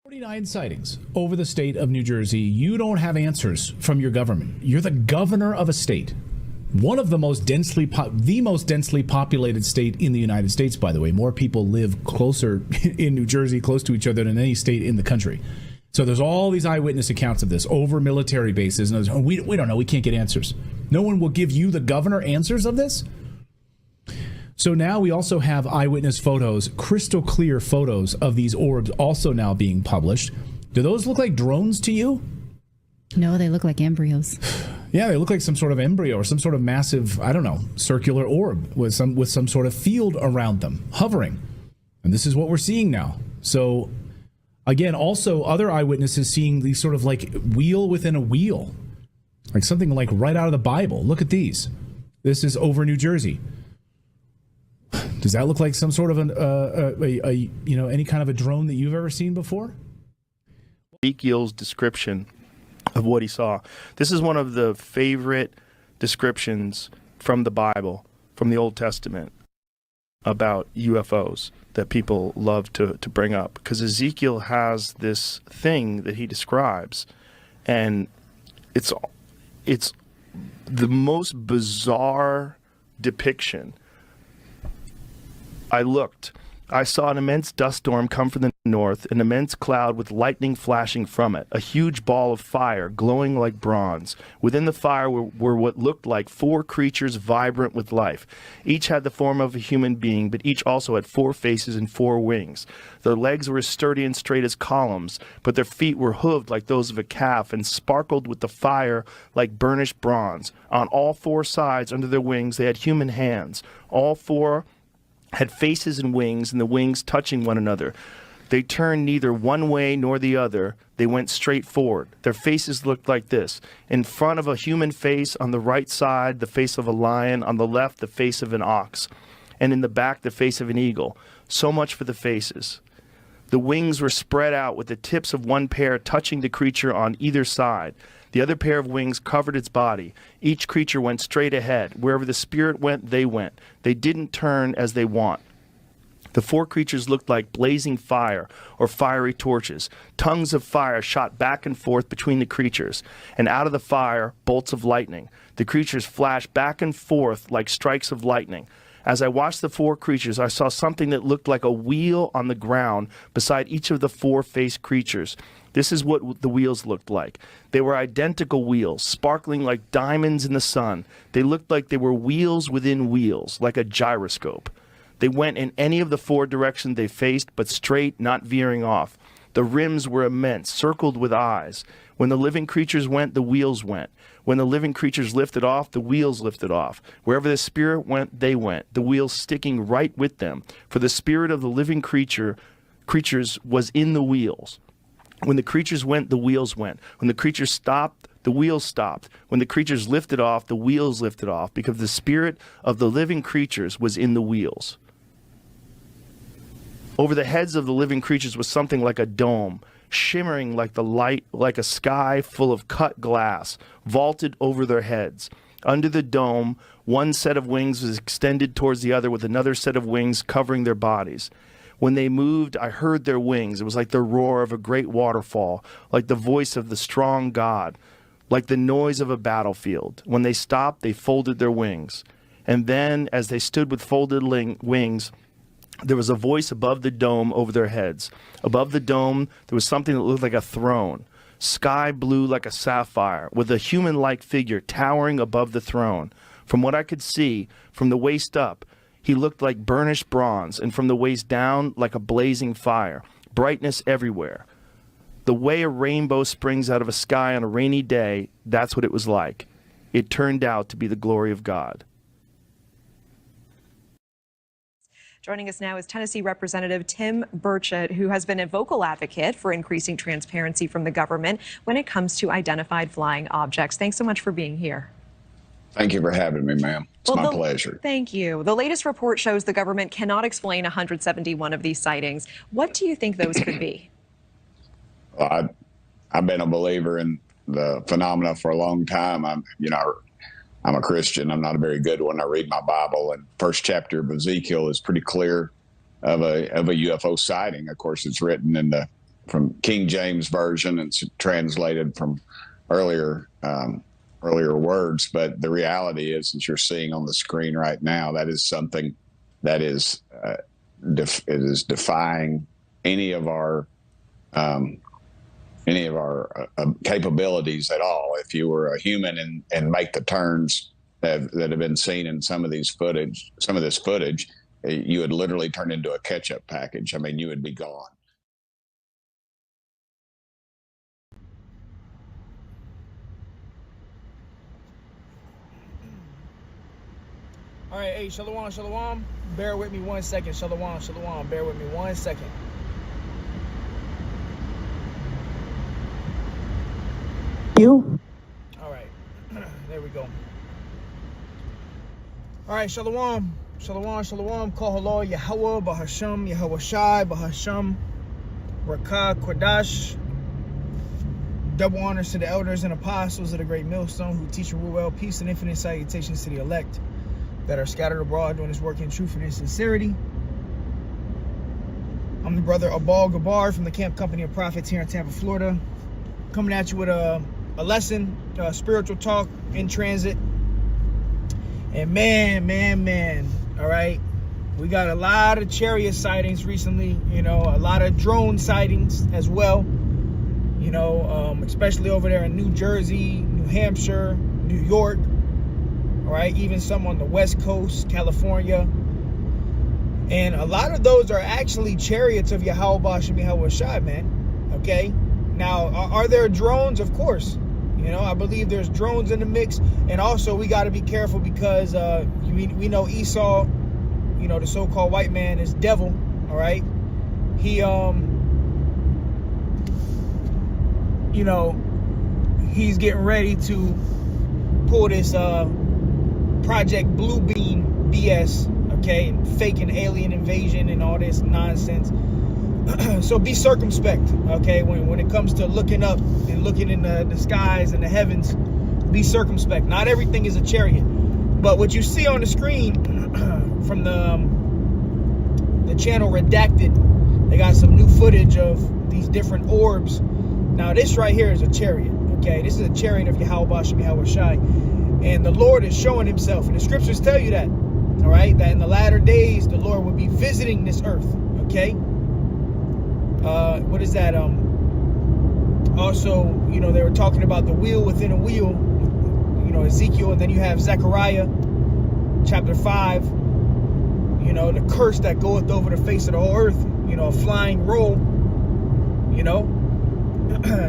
49 sightings over the state of New Jersey. You don't have answers from your government. You're the governor of a state. One of the most densely populated state in the United States, by the way. More people live closer in New Jersey, close to each other than any state in the country. So there's all these eyewitness accounts of this over military bases. And we don't know. We can't get answers. No one will give you, the governor, answers of this. So now we also have eyewitness photos, crystal clear photos of these orbs also now being published. Do those look like drones to you? No, they look like embryos. Yeah, they look like some sort of embryo or some sort of massive, I don't know, circular orb with some sort of field around them, hovering. And this is what we're seeing now. So, again, also other eyewitnesses seeing these sort of like wheel within a wheel, like something like right out of the Bible. Look at these. This is over New Jersey. Does that look like some sort of any kind of a drone that you've ever seen before? Ezekiel's description of what he saw. This is one of the favorite descriptions from the Bible, from the Old Testament, about UFOs that people love to bring up, because Ezekiel has this thing that he describes, and it's the most bizarre depiction. I saw an immense dust storm come from the north, an immense cloud with lightning flashing from it, a huge ball of fire glowing like bronze. Within the fire were what looked like 4 creatures vibrant with life. Each had the form of a human being, but each also had 4 faces and 4 wings. Their legs were as sturdy and straight as columns, but their feet were hooved like those of a calf and sparkled with the fire like burnished bronze. On all 4 sides under their wings they had human hands. All 4 had faces and the wings touching one another. They turned neither one way nor the other. They went straight forward. Their faces looked like this. In front of a human face, on the right side, the face of a lion. On the left, the face of an ox. And in the back, the face of an eagle. So much for the faces. The wings were spread out with the tips of one pair touching the creature on either side. The other pair of wings covered its body. Each creature went straight ahead. Wherever the spirit went, they went. They didn't turn as they want. The 4 creatures looked like blazing fire or fiery torches. Tongues of fire shot back and forth between the creatures, and out of the fire, bolts of lightning. The creatures flashed back and forth like strikes of lightning. As I watched the 4 creatures, I saw something that looked like a wheel on the ground beside each of the 4-faced creatures. This is what the wheels looked like. They were identical wheels, sparkling like diamonds in the sun. They looked like they were wheels within wheels, like a gyroscope. They went in any of the 4 directions they faced, but straight, not veering off. The rims were immense, circled with eyes. When the living creatures went, the wheels went. When the living creatures lifted off, the wheels lifted off. Wherever the spirit went, they went, the wheels sticking right with them. For the spirit of the living creatures was in the wheels. When the creatures went, the wheels went. When the creatures stopped, the wheels stopped. When the creatures lifted off, the wheels lifted off, because the spirit of the living creatures was in the wheels. Over the heads of the living creatures was something like a dome, shimmering like the light, like a sky full of cut glass, vaulted over their heads. Under the dome, one set of wings was extended towards the other, with another set of wings covering their bodies. When they moved, I heard their wings. It was like the roar of a great waterfall, like the voice of the strong God, like the noise of a battlefield. When they stopped, they folded their wings. And then, as they stood with folded wings, there was a voice above the dome over their heads. Above the dome, there was something that looked like a throne, sky blue like a sapphire, with a human-like figure towering above the throne. From what I could see, from the waist up, he looked like burnished bronze, and from the waist down, like a blazing fire. Brightness everywhere. The way a rainbow springs out of a sky on a rainy day, that's what it was like. It turned out to be the glory of God. Joining us now is Tennessee Representative Tim Burchett, who has been a vocal advocate for increasing transparency from the government when it comes to identified flying objects. Thanks so much for being here. Thank you for having me, ma'am. It's my pleasure. Thank you. The latest report shows the government cannot explain 171 of these sightings. What do you think those could be? Well, I've been a believer in the phenomena for a long time. I'm a Christian. I'm not a very good one. I read my Bible, and first chapter of Ezekiel is pretty clear of a UFO sighting. Of course, it's written in the King James version and translated from earlier words. But the reality is, as you're seeing on the screen right now, that is something that is it is defying any of our capabilities at all. If you were a human and make the turns that have been seen in some of this footage, you would literally turn into a ketchup package. I mean, you would be gone. All right, hey, shalom, shalom. Bear with me 1 second. Shalom, shalom. Bear with me 1 second. You? All right, there we go. All right, shalom, shalom, shalom. Call hello, Yahweh, Bahasham, Yahweh Shai, Bahasham, Rakah, Kodash. Double honors to the elders and apostles of the great millstone who teach and rule well. Peace and infinite salutations to the elect that are scattered abroad doing this work in truth and in sincerity. I'm the brother Abal Gabar from the Camp Company of Prophets here in Tampa, Florida, coming at you with a lesson, spiritual talk in transit. And man, all right, we got a lot of chariot sightings recently, a lot of drone sightings as well, especially over there in New Jersey, New Hampshire, New York. All right, even some on the West Coast, California. And a lot of those are actually chariots of Yahweh Bashem Yahweh Shai, man. Okay? Now, are there drones? Of course. I believe there's drones in the mix. And also, we got to be careful because we know Esau, the so-called white man, is devil. All right? He, he's getting ready to pull this Project Bluebeam BS, okay, and faking alien invasion and all this nonsense. So be circumspect, okay, when it comes to looking up and looking in the skies and the heavens. Be circumspect. Not everything is a chariot, but what you see on the screen from the channel Redacted, they got some new footage of these different orbs. Now this right here is a chariot, okay. This is a chariot of Yahweh Bashem Yahweh Shai. And the Lord is showing himself. And the scriptures tell you that, all right? That in the latter days, the Lord will be visiting this earth, okay? What is that? Also, they were talking about the wheel within a wheel, Ezekiel. And then you have Zechariah, chapter 5, the curse that goeth over the face of the whole earth, a flying roll,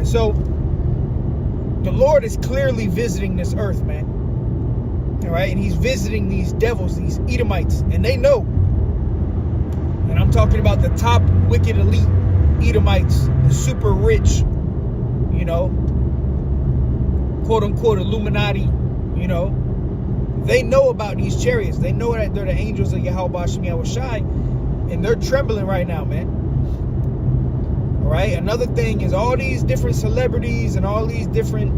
So, the Lord is clearly visiting this earth, man. All right, and he's visiting these devils, these Edomites, and they know. And I'm talking about the top wicked elite Edomites, the super rich, quote unquote Illuminati, They know about these chariots. They know that they're the angels of Yahweh Bashem Yahweh Shai, and they're trembling right now, man. All right, another thing is all these different celebrities and all these different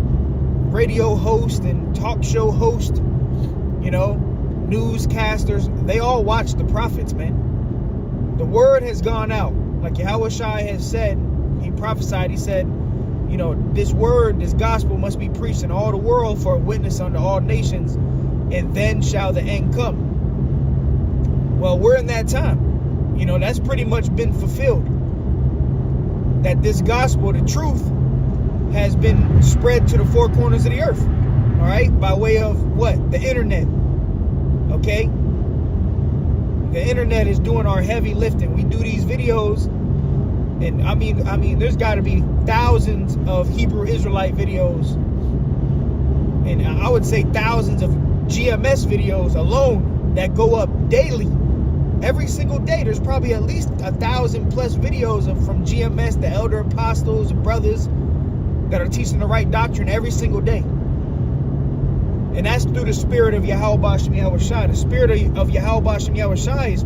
radio hosts and talk show hosts, newscasters, they all watch the prophets, man. The word has gone out. Like Yahweh Shai has said, he prophesied, he said, this word, this gospel must be preached in all the world for a witness unto all nations, and then shall the end come. Well, we're in that time. That's pretty much been fulfilled. That this gospel, the truth, has been spread to the four corners of the earth. All right, by way of what? The internet. Okay, the internet is doing our heavy lifting. We do these videos, and I mean, there's got to be thousands of Hebrew Israelite videos, and I would say thousands of GMS videos alone that go up daily. Every single day, there's probably at least 1,000+ videos from GMS, the elder apostles, brothers that are teaching the right doctrine every single day. And that's through the spirit of Yahweh Bashem Yahweh Shai. The spirit of Yahweh Bashem Yahweh Shai is,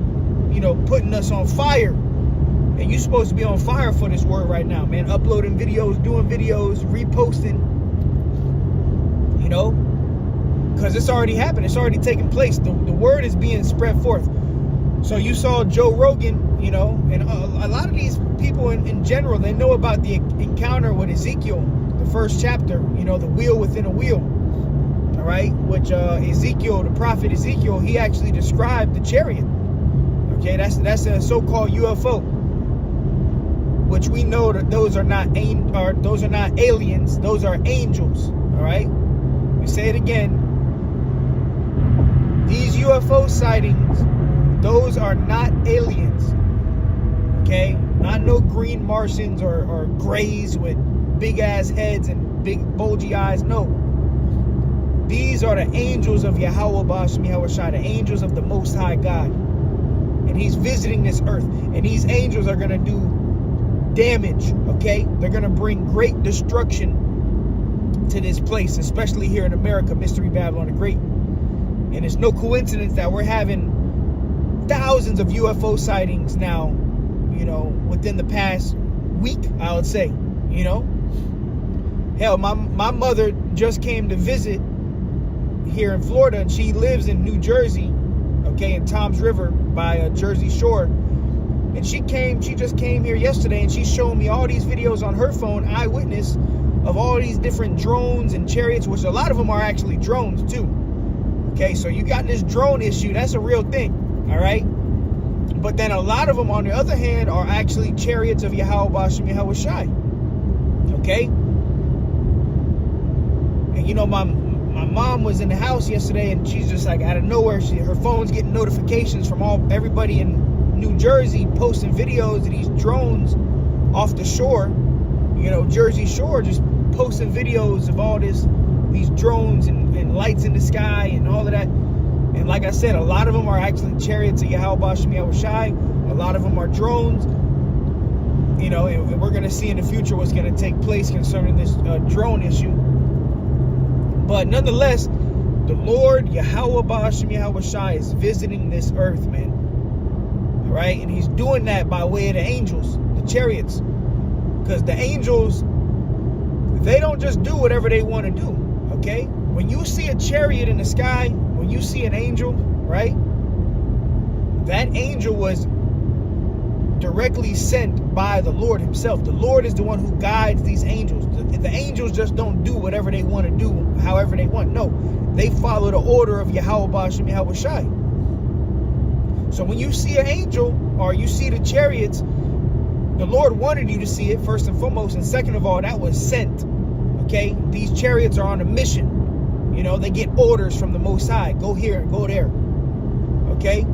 putting us on fire. And you're supposed to be on fire for this word right now, man. Uploading videos, doing videos, reposting. Because it's already happened. It's already taken place. The word is being spread forth. So you saw Joe Rogan, you know, and a lot of these people in general, they know about the encounter with Ezekiel, the first chapter, you know, the wheel within a wheel, all right, which Ezekiel, the prophet Ezekiel, he actually described the chariot. Okay, that's a so-called UFO, which we know that those are not aliens, those are angels, all right? We say it again. These UFO sightings, those are not aliens, okay? Not no green Martians or grays with big-ass heads and big bulgy eyes, no. These are the angels of Yahweh Ba'ashem Yahweh Shai, the angels of the Most High God. And he's visiting this earth. And these angels are going to do damage, okay? They're going to bring great destruction to this place, especially here in America, Mystery Babylon the Great. And it's no coincidence that we're having thousands of UFO sightings now, you know, within the past week, I would say, you know. Hell, my mother just came to visit here in Florida, and she lives in New Jersey, okay, in Tom's River by Jersey Shore. And she just came here yesterday, and she's showing me all these videos on her phone, eyewitness, of all these different drones and chariots, which a lot of them are actually drones too. Okay, so you got this drone issue, that's a real thing, all right? But then a lot of them, on the other hand, are actually chariots of Yahweh Ba'ashem Yahweh Shai. Okay? And you know, my mom was in the house yesterday, and she's just like, out of nowhere, her phone's getting notifications from everybody in New Jersey posting videos of these drones off the shore, you know, Jersey Shore, just posting videos of all these drones and lights in the sky and all of that. And like I said, a lot of them are actually chariots of Yahweh Ba'ashem Yahweh Shai. A lot of them are drones, you know, and we're going to see in the future what's going to take place concerning this drone issue. But nonetheless, the Lord, Yahweh Ba'ashem Yahweh Shai, is visiting this earth, man. All right? And he's doing that by way of the angels, the chariots. Because the angels, they don't just do whatever they want to do, okay? When you see a chariot in the sky, when you see an angel, right? That angel was directly sent by the Lord himself. The Lord is the one who guides these angels. The angels just don't do whatever they want to do, however they want. No, they follow the order of Yahweh Ba'ashem Yahweh Shai. So when you see an angel, or you see the chariots, the Lord wanted you to see it, first and foremost. And second of all, that was sent. Okay? These chariots are on a mission. You know, they get orders from the Most High. Go here and go there. Okay?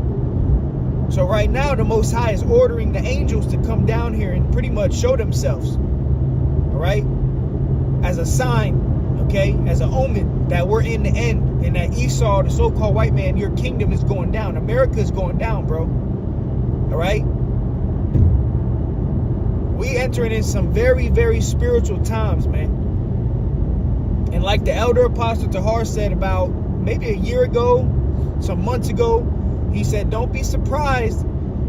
So right now, the Most High is ordering the angels to come down here and pretty much show themselves. All right? As a sign, okay? As an omen that we're in the end. And that Esau, the so-called white man, your kingdom is going down. America is going down, bro. All right? We entering in some very, very spiritual times, man. And like the elder apostle Tahar said about maybe a year ago, some months ago, he said, don't be surprised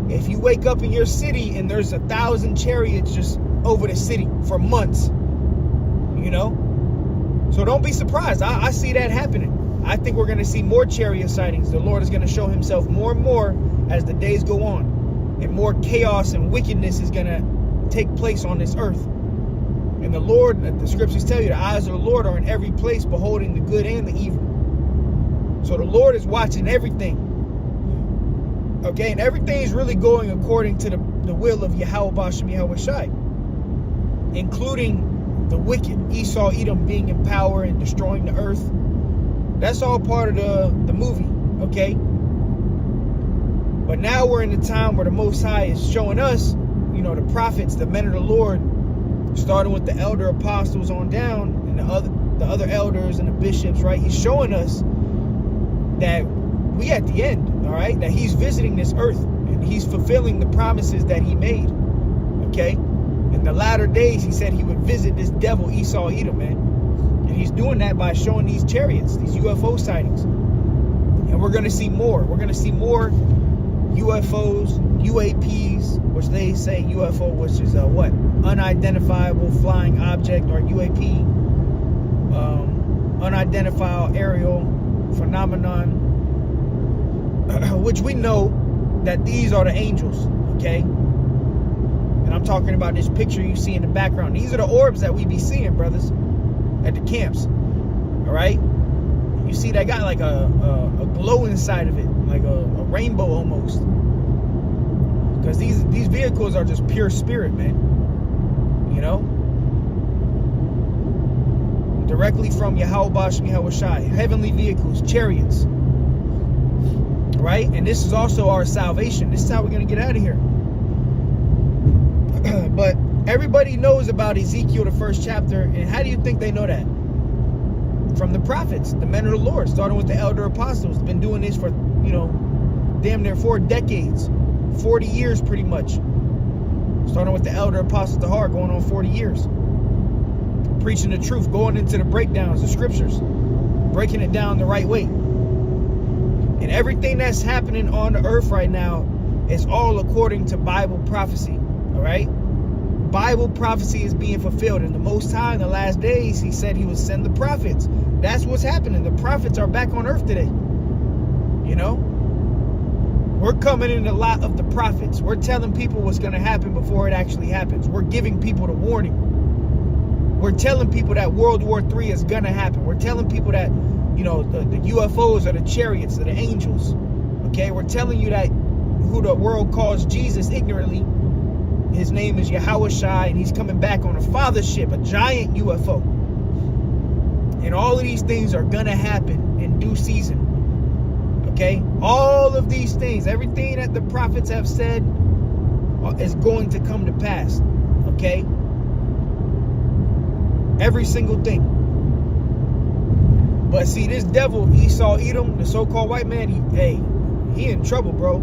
if you wake up in your city and there's 1,000 chariots just over the city for months, you know? So don't be surprised. I see that happening. I think we're going to see more chariot sightings. The Lord is going to show himself more and more as the days go on. And more chaos and wickedness is going to take place on this earth. And the Lord, the scriptures tell you, the eyes of the Lord are in every place, beholding the good and the evil. So the Lord is watching everything. Okay, and everything is really going according to the will of Yahweh Ba'ashem Yahweh Shai, including the wicked, Esau, Edom being in power and destroying the earth. That's all part of the movie, okay? But now we're in the time where the Most High is showing us, you know, the prophets, the men of the Lord, starting with the elder apostles on down, and the other elders and the bishops, right? He's showing us that we at the end, all right? That he's visiting this earth, and he's fulfilling the promises that he made, okay? In the latter days, he said he would visit this devil, Esau, Edom, man. And he's doing that by showing these chariots, these UFO sightings. And we're going to see more. We're going to see more UFOs, UAPs, which they say UFO, which is what? Unidentifiable flying object, or UAP, unidentified aerial phenomenon, which we know that these are the angels, okay? And I'm talking about this picture you see in the background. These are the orbs that we be seeing, brothers, at the camps, all right? You see they got like a glow inside of it, like a rainbow almost. Because these vehicles are just pure spirit, man. You know? Directly from Yahweh Shai. Heavenly vehicles, chariots. Right? And this is also our salvation. This is how we're going to get out of here. But everybody knows about Ezekiel, the first chapter. And how do you think they know that? From the prophets, the men of the Lord, starting with the elder apostles. Been doing this for, you know, damn near 4 decades. 40 years pretty much. Starting with the elder apostles to heart, going on 40 years. Preaching the truth, going into the breakdowns, the scriptures, breaking it down the right way. And everything that's happening on the earth right now is all according to Bible prophecy. All right? Bible prophecy is being fulfilled. And the Most High in the last days, he said he would send the prophets. That's what's happening. The prophets are back on earth today. You know? We're coming in the lot of the prophets. We're telling people what's going to happen before it actually happens. We're giving people the warning. We're telling people that World War III is going to happen. We're telling people that, you know, the UFOs are the chariots, are the angels. Okay? We're telling you that who the world calls Jesus ignorantly, his name is Yahweh Shai, and he's coming back on a fathership, a giant UFO. And all of these things are going to happen in due season. Okay? All of these things, everything that the prophets have said is going to come to pass. Okay? Every single thing. But see, this devil, Esau Edom, the so-called white man, he in trouble, bro.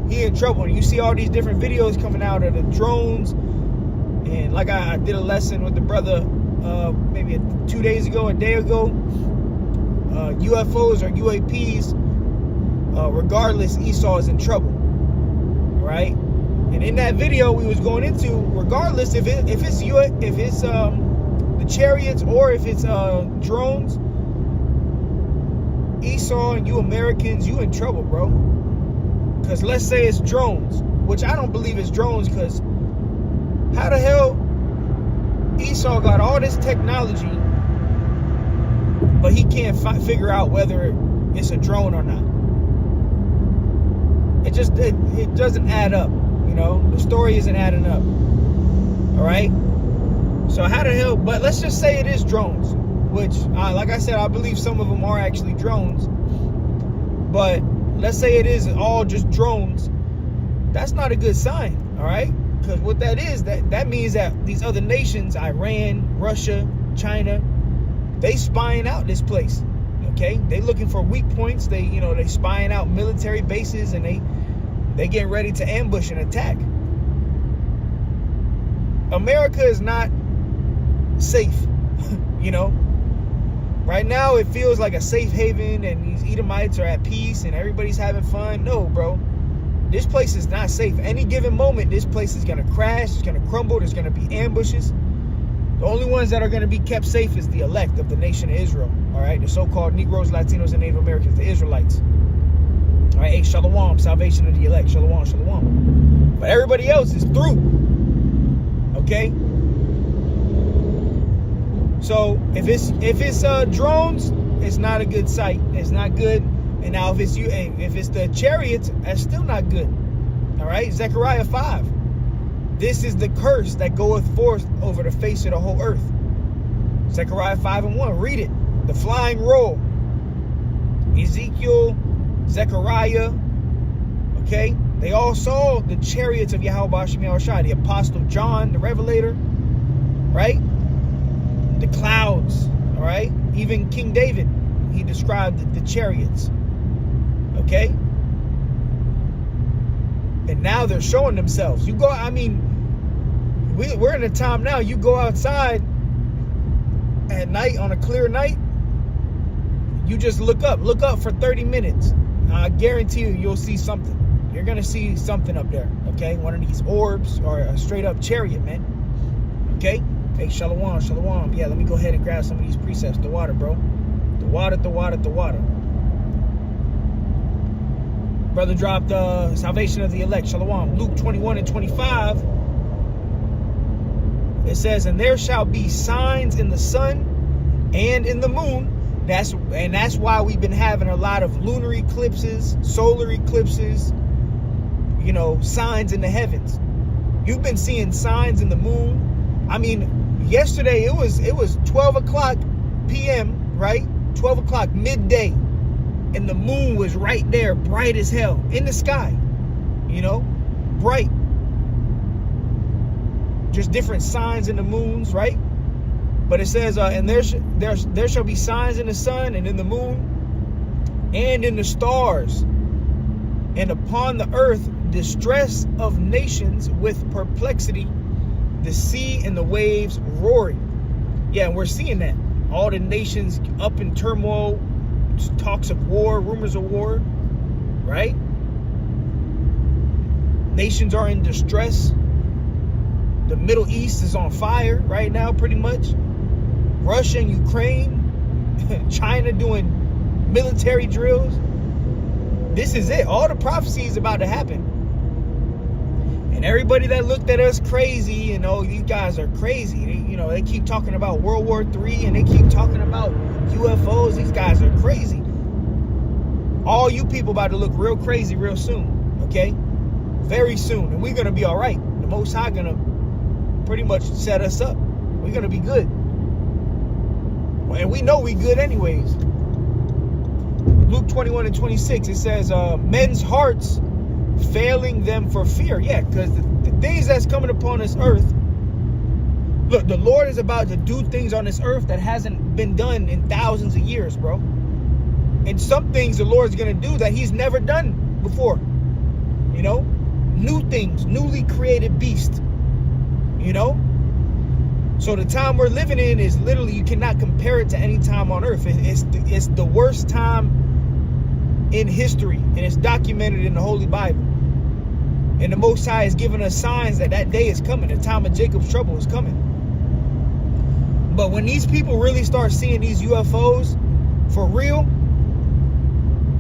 He in trouble. And you see all these different videos coming out of the drones. And like I did a lesson with the brother maybe 2 days ago, a day ago. UFOs or UAPs, regardless, Esau is in trouble. Right? And in that video we was going into, regardless if it's the chariots or if it's drones, Esau and you Americans, you in trouble, bro. Because let's say it's drones, which I don't believe it's drones, because how the hell Esau got all this technology, but he can't figure out whether it's a drone or not. It doesn't add up, you know? The story isn't adding up. All right? So how the hell, but let's just say it is drones, which, like I said, I believe some of them are actually drones. But let's say it is all just drones. That's not a good sign, all right? Because what that is, that means that these other nations, Iran, Russia, China, they spying out this place, okay? They looking for weak points. They spying out military bases, and they getting ready to ambush and attack. America is not safe, you know? Right now, it feels like a safe haven, and these Edomites are at peace, and everybody's having fun. No, bro. This place is not safe. Any given moment, this place is going to crash. It's going to crumble. There's going to be ambushes. The only ones that are going to be kept safe is the elect of the nation of Israel. All right? The so-called Negroes, Latinos, and Native Americans, the Israelites. All right? Hey, shalom, salvation of the elect. Shalom, shalom. But everybody else is through. Okay? So if it's drones, it's not a good sight. It's not good. And now if it's the chariots, that's still not good. All right, Zechariah 5. This is the curse that goeth forth over the face of the whole earth. Zechariah 5:1. Read it. The flying roll. Ezekiel, Zechariah. Okay, they all saw the chariots of Yahweh Shai. The apostle John, the revelator. Right. The clouds, all right? Even King David, he described the chariots, okay? And now they're showing themselves. We're in a time now, you go outside at night, on a clear night, you just look up for 30 minutes. I guarantee you'll see something. You're going to see something up there, okay? One of these orbs or a straight up chariot, man, okay? Hey, shalom, shalom. Yeah, let me go ahead and grab some of these precepts. The water, bro. The water, the water, the water. Brother dropped salvation of the elect, Shalom. Luke 21 and 25. It says, and there shall be signs in the sun and in the moon. That's why we've been having a lot of lunar eclipses, solar eclipses, you know, signs in the heavens. You've been seeing signs in the moon. I mean, yesterday it was 12 o'clock p.m., right? 12 o'clock midday. And the moon was right there, bright as hell, in the sky. You know, bright. Just different signs in the moons, right? But it says, and there shall be signs in the sun and in the moon and in the stars, and upon the earth distress of nations with perplexity, the sea and the waves roaring. Yeah, and we're seeing that. All the nations up in turmoil, talks of war, rumors of war, right? Nations are in distress. The Middle East is on fire right now, pretty much. Russia and Ukraine, China doing military drills. This is it. All the prophecy is about to happen. And everybody that looked at us crazy, and oh, you guys are crazy. They keep talking about World War III and they keep talking about UFOs. These guys are crazy. All you people about to look real crazy real soon, okay? Very soon. And we're going to be all right. The Most High going to pretty much set us up. We're going to be good. And we know we good anyways. Luke 21 and 26, it says, men's hearts failing them for fear. Yeah, because the things that's coming upon this earth, look, the Lord is about to do things on this earth that hasn't been done in thousands of years, bro. And some things the Lord's going to do that he's never done before. You know? New things, newly created beast. You know? So the time we're living in is literally, you cannot compare it to any time on earth. It's the worst time in history, and it's documented in the Holy Bible. And the Most High has given us signs that that day is coming. The time of Jacob's trouble is coming. But when these people really start seeing these UFOs for real,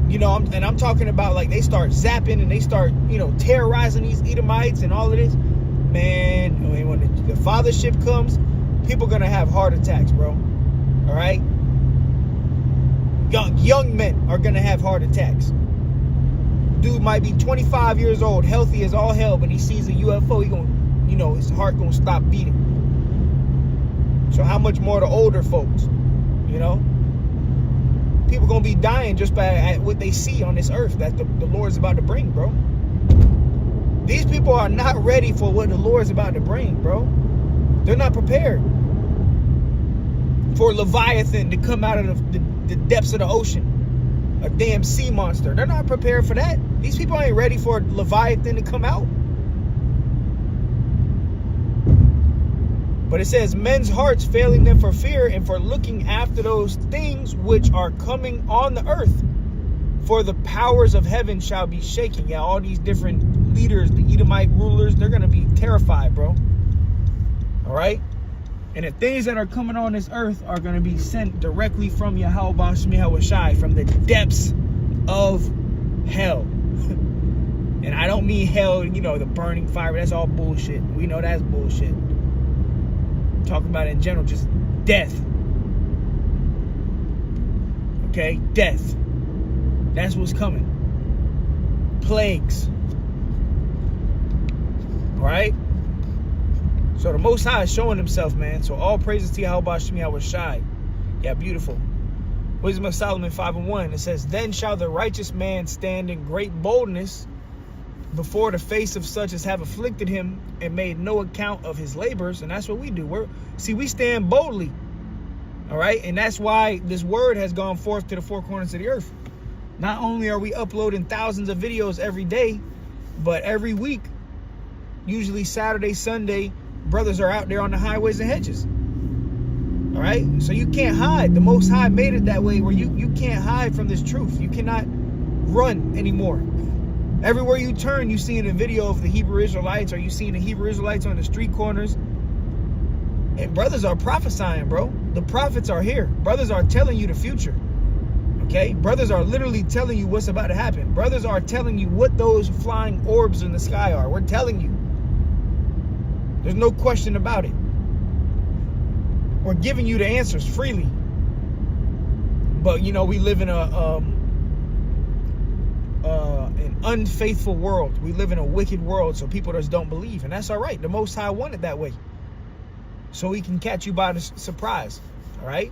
you know, I'm talking about like they start zapping and they start, you know, terrorizing these Edomites and all of this, man, when the fathership comes, people are going to have heart attacks, bro. All right? Young men are going to have heart attacks. Dude might be 25 years old, healthy as all hell, but he sees a UFO, he going, you know, his heart going to stop beating. So how much more the older folks, you know? People going to be dying just by what they see on this earth that the Lord's about to bring, bro. These people are not ready for what the Lord's about to bring, bro. They're not prepared for Leviathan to come out of the depths of the ocean. A damn sea monster. They're not prepared for that. These people ain't ready for Leviathan to come out. But it says, men's hearts failing them for fear and for looking after those things which are coming on the earth. For the powers of heaven shall be shaken. Yeah, all these different leaders, the Edomite rulers, they're going to be terrified, bro. All right? And the things that are coming on this earth are going to be sent directly from Yahweh Shemiyah Shai, from the depths of hell. And I don't mean hell, you know, the burning fire. That's all bullshit. We know that's bullshit. I'm talking about in general, just death. Okay? Death. That's what's coming. Plagues. Right? So the Most High is showing himself, man. So all praises to Yahweh Shemiyah Shai. Yeah, beautiful. Wisdom of Solomon 5:1. It says, then shall the righteous man stand in great boldness before the face of such as have afflicted him and made no account of his labors. And that's what we do. We stand boldly. All right? And that's why this word has gone forth to the four corners of the earth. Not only are we uploading thousands of videos every day, but every week, usually Saturday, Sunday, brothers are out there on the highways and hedges. All right? So you can't hide. The Most High made it that way where you can't hide from this truth. You cannot run anymore. Everywhere you turn, you see in a video of the Hebrew Israelites, or you see the Hebrew Israelites on the street corners. And brothers are prophesying, bro. The prophets are here. Brothers are telling you the future. Okay? Brothers are literally telling you what's about to happen. Brothers are telling you what those flying orbs in the sky are. We're telling you. There's no question about it. We're giving you the answers freely. But, you know, we live in an unfaithful world. We live in a wicked world, so people just don't believe. And that's all right. The Most High wanted that way. So he can catch you by the surprise. All right?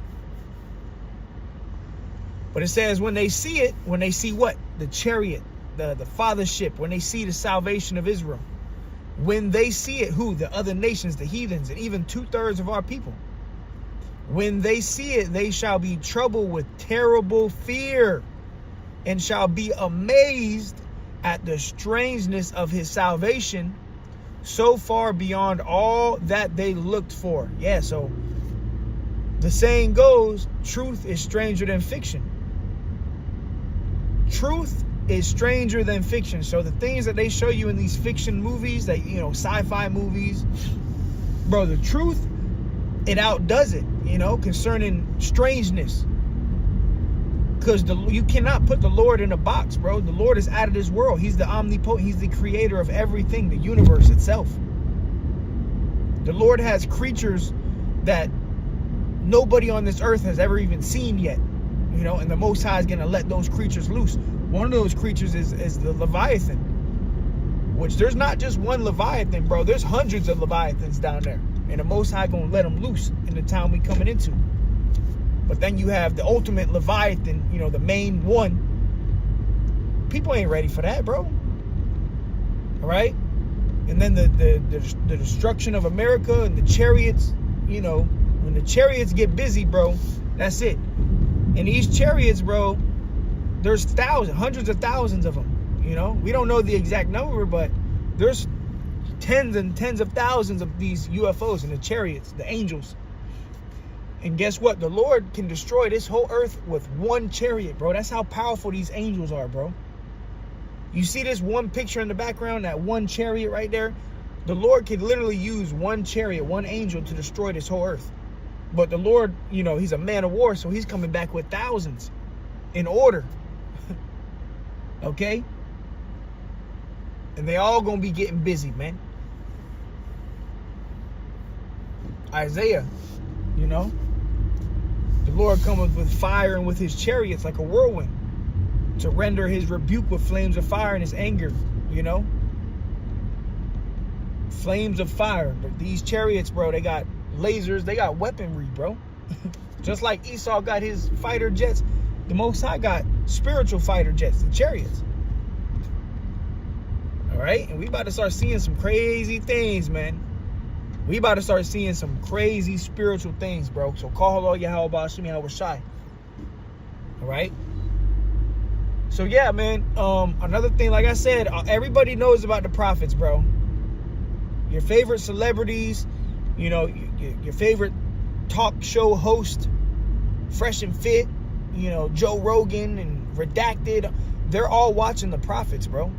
But it says when they see it, when they see what? The chariot, the fathership, when they see the salvation of Israel. When they see it, who? The other nations, the heathens, and even 2/3 of our people. When they see it, they shall be troubled with terrible fear and shall be amazed at the strangeness of his salvation, so far beyond all that they looked for. Yeah, so the saying goes, truth is stranger than fiction. Truth is stranger than fiction. So the things that they show you in these fiction movies, that, you know, sci-fi movies, bro, the truth, it outdoes it, you know, concerning strangeness. Because you cannot put the Lord in a box, bro. The Lord is out of this world. He's the omnipotent. He's the creator of everything, the universe itself. The Lord has creatures that nobody on this earth has ever even seen yet, you know, and the Most High is going to let those creatures loose. One of those creatures is the Leviathan, which there's not just one Leviathan, bro. There's hundreds of Leviathans down there, and the Most High going to let them loose in the time we coming into. But then you have the ultimate Leviathan, you know, the main one. People ain't ready for that, bro. All right? And then the destruction of America and the chariots, you know, when the chariots get busy, bro, that's it. And these chariots, bro, there's hundreds of thousands of them, you know. We don't know the exact number, but there's tens and tens of thousands of these UFOs and the chariots, the angels. And guess what? The Lord can destroy this whole earth with one chariot, bro. That's how powerful these angels are, bro. You see this one picture in the background, that one chariot right there? The Lord can literally use one chariot, one angel to destroy this whole earth. But the Lord, you know, he's a man of war, so he's coming back with thousands in order. Okay? And they all gonna be getting busy, man. Isaiah, you know? The Lord cometh with fire and with his chariots like a whirlwind to render his rebuke with flames of fire and his anger, you know? Flames of fire. But these chariots, bro, they got lasers, they got weaponry, bro. Just like Esau got his fighter jets, the Most High got spiritual fighter jets, the chariots. All right? And we about to start seeing some crazy things, man. We about to start seeing some crazy spiritual things, bro. So call Allah Yahweh Bashim Yahweh Shai. All right? So yeah, man. Another thing, like I said, everybody knows about the prophets, bro. Your favorite celebrities, you know, your favorite talk show host, Fresh and Fit, you know, Joe Rogan and Redacted, they're all watching the prophets, bro.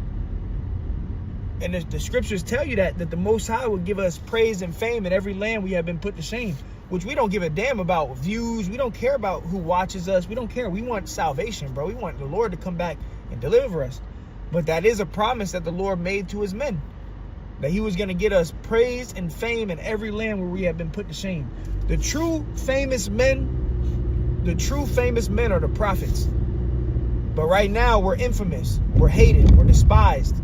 And the scriptures tell you that the Most High will give us praise and fame in every land we have been put to shame, which we don't give a damn about views. We don't care about who watches us. We don't care. We want salvation, bro. We want the Lord to come back and deliver us. But that is a promise that the Lord made to his men, that he was going to get us praise and fame in every land where we have been put to shame. The true famous men are the prophets. But right now we're infamous. We're hated. We're despised.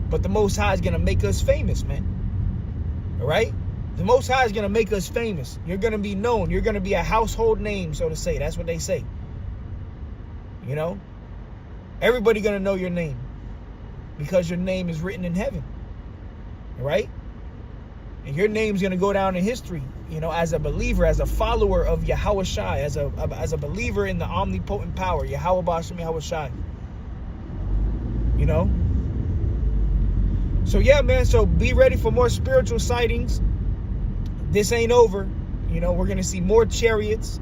But the Most High is going to make us famous, man. All right? The Most High is going to make us famous. You're going to be known. You're going to be a household name, so to say. That's what they say. You know? Everybody going to know your name because your name is written in heaven. All right? And your name's going to go down in history, you know, as a believer, as a follower of Yahweh Shai, as a believer in the omnipotent power, Yahweh Bashim Yahweh Shai. You know? So yeah, man, so be ready for more spiritual sightings. This ain't over. You know, we're going to see more chariots,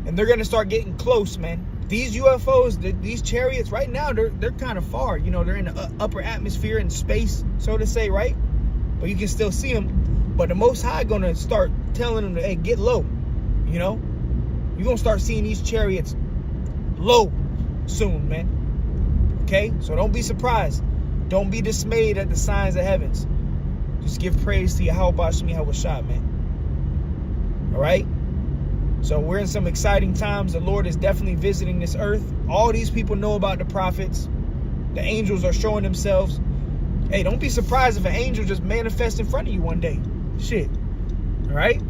and they're going to start getting close, man. These UFOs, these chariots right now, they're kind of far. You know, they're in the upper atmosphere in space, so to say, right? But you can still see them. But the Most High going to start telling them, hey, get low. You know, you're going to start seeing these chariots low soon, man. Okay? So don't be surprised. Don't be dismayed at the signs of heavens. Just give praise to Yahweh Bashmi Hawashah, man. All right? So we're in some exciting times. The Lord is definitely visiting this earth. All these people know about the prophets. The angels are showing themselves. Hey, don't be surprised if an angel just manifests in front of you one day. Shit. All right?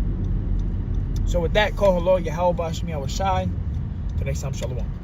So with that, call hello, Yahweh Bashmi Hawashah. Till next time, shalom.